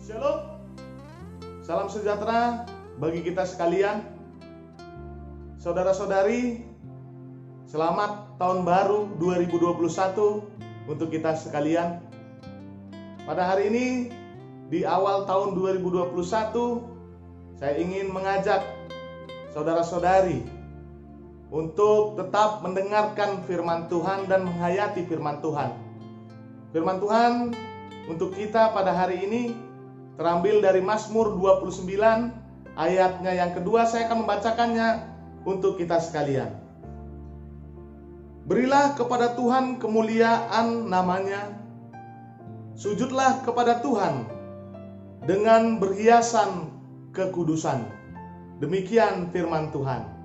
Shalom, salam sejahtera bagi kita sekalian. Saudara-saudari, selamat tahun baru 2021 untuk kita sekalian. Pada hari ini, di awal tahun 2021, saya ingin mengajak saudara-saudari untuk tetap mendengarkan firman Tuhan dan menghayati firman Tuhan. Firman Tuhan untuk kita pada hari ini terambil dari Mazmur 29 ayatnya yang kedua. Saya akan membacakannya untuk kita sekalian. Berilah kepada Tuhan kemuliaan namanya, sujudlah kepada Tuhan dengan berhiasan kekudusan. Demikian firman Tuhan.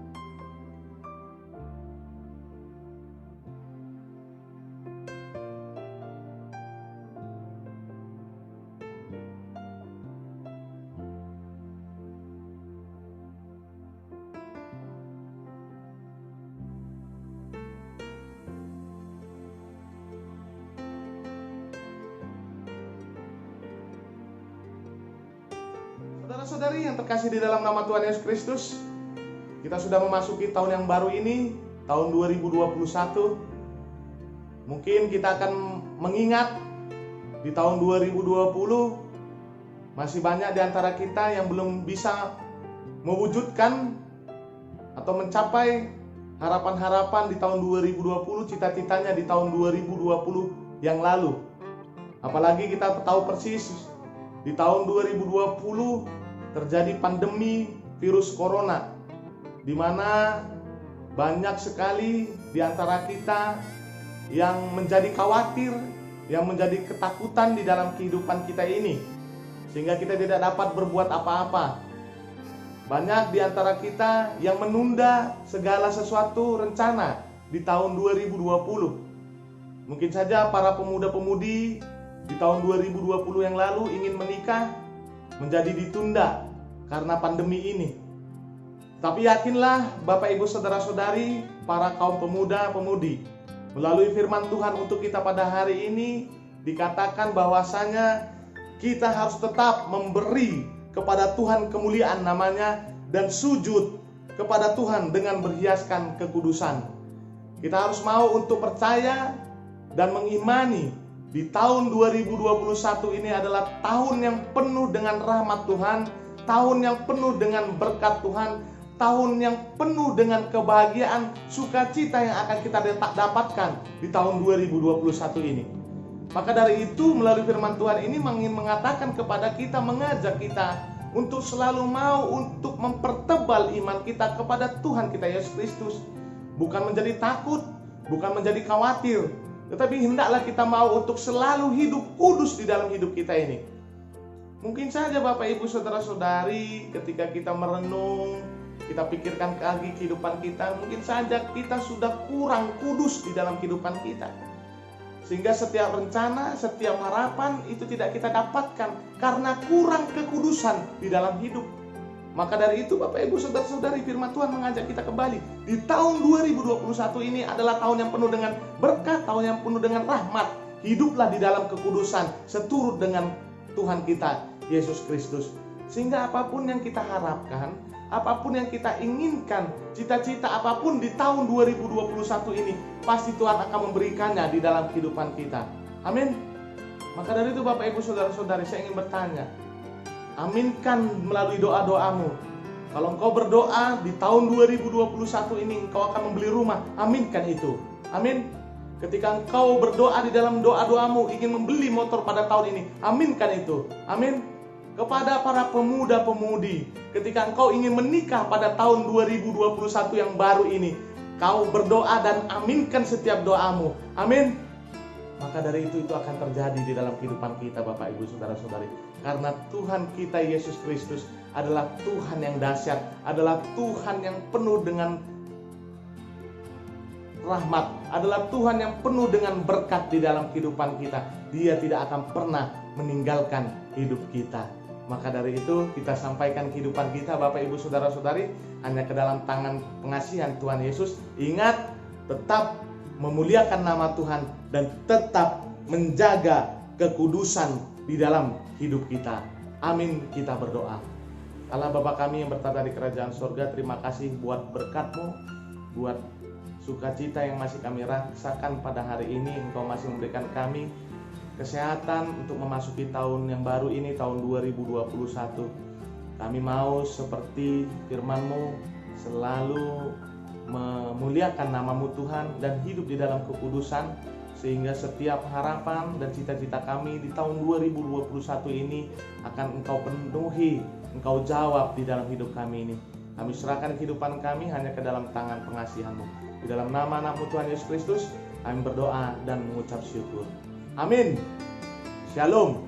Saudara-saudari yang terkasih di dalam nama Tuhan Yesus Kristus, kita sudah memasuki tahun yang baru ini, tahun 2021. Mungkin kita akan mengingat di tahun 2020 masih banyak di antara kita yang belum bisa mewujudkan atau mencapai harapan-harapan di tahun 2020, cita-citanya di tahun 2020 yang lalu. Apalagi kita tahu persis di tahun 2020 terjadi pandemi virus corona, di mana banyak sekali di antara kita yang menjadi khawatir, yang menjadi ketakutan di dalam kehidupan kita ini, sehingga kita tidak dapat berbuat apa-apa. Banyak di antara kita yang menunda segala sesuatu rencana di tahun 2020. Mungkin saja para pemuda-pemudi di tahun 2020 yang lalu ingin menikah menjadi ditunda karena pandemi ini. Tapi yakinlah Bapak Ibu Saudara-saudari, para kaum pemuda-pemudi, melalui firman Tuhan untuk kita pada hari ini dikatakan bahwasanya kita harus tetap memberi kepada Tuhan kemuliaan namanya dan sujud kepada Tuhan dengan berhiaskan kekudusan. Kita harus mau untuk percaya dan mengimani di tahun 2021 ini adalah tahun yang penuh dengan rahmat Tuhan, tahun yang penuh dengan berkat Tuhan, tahun yang penuh dengan kebahagiaan, sukacita yang akan kita dapatkan di tahun 2021 ini. Maka dari itu melalui firman Tuhan ini ingin mengatakan kepada kita, mengajak kita untuk selalu mau untuk mempertebal iman kita kepada Tuhan kita Yesus Kristus. Bukan menjadi takut, bukan menjadi khawatir, tetapi hendaklah kita mau untuk selalu hidup kudus di dalam hidup kita ini. Mungkin saja Bapak Ibu Saudara-saudari, ketika kita merenung, kita pikirkan lagi kehidupan kita, mungkin saja kita sudah kurang kudus di dalam kehidupan kita, sehingga setiap rencana, setiap harapan itu tidak kita dapatkan karena kurang kekudusan di dalam hidup. Maka dari itu Bapak Ibu Saudara-saudari, firman Tuhan mengajak kita kembali. Di tahun 2021 ini adalah tahun yang penuh dengan berkat, tahun yang penuh dengan rahmat. Hiduplah di dalam kekudusan seturut dengan Tuhan kita Yesus Kristus. Sehingga apapun yang kita harapkan, apapun yang kita inginkan, cita-cita apapun di tahun 2021 ini, pasti Tuhan akan memberikannya di dalam kehidupan kita. Amin. Maka dari itu Bapak Ibu Saudara-saudari, saya ingin bertanya, aminkan melalui doa-doamu. Kalau engkau berdoa di tahun 2021 ini engkau akan membeli rumah, aminkan itu. Amin. Ketika engkau berdoa di dalam doa-doamu ingin membeli motor pada tahun ini, aminkan itu. Amin. Kepada para pemuda-pemudi, ketika engkau ingin menikah pada tahun 2021 yang baru ini, kau berdoa dan aminkan setiap doamu. Amin. Maka dari itu akan terjadi di dalam kehidupan kita Bapak Ibu Saudara-saudari. Karena Tuhan kita Yesus Kristus adalah Tuhan yang dahsyat, adalah Tuhan yang penuh dengan rahmat, adalah Tuhan yang penuh dengan berkat di dalam kehidupan kita. Dia tidak akan pernah meninggalkan hidup kita. Maka dari itu kita sampaikan kehidupan kita Bapak Ibu Saudara-saudari hanya ke dalam tangan pengasihan Tuhan Yesus. Ingat, tetap memuliakan nama Tuhan dan tetap menjaga kekudusan di dalam hidup kita. Amin, kita berdoa. Allah Bapa kami yang bertata di kerajaan surga, terima kasih buat berkat-Mu, buat sukacita yang masih kami rasakan pada hari ini. Engkau masih memberikan kami kesehatan untuk memasuki tahun yang baru ini, tahun 2021. Kami mau seperti firman-Mu selalu memuliakan nama-Mu Tuhan dan hidup di dalam kekudusan, sehingga setiap harapan dan cita-cita kami di tahun 2021 ini akan Engkau penuhi, Engkau jawab di dalam hidup kami ini. Kami serahkan kehidupan kami hanya ke dalam tangan pengasihan-Mu. Di dalam nama anak-Mu Tuhan Yesus Kristus kami berdoa dan mengucap syukur. Amin. Shalom.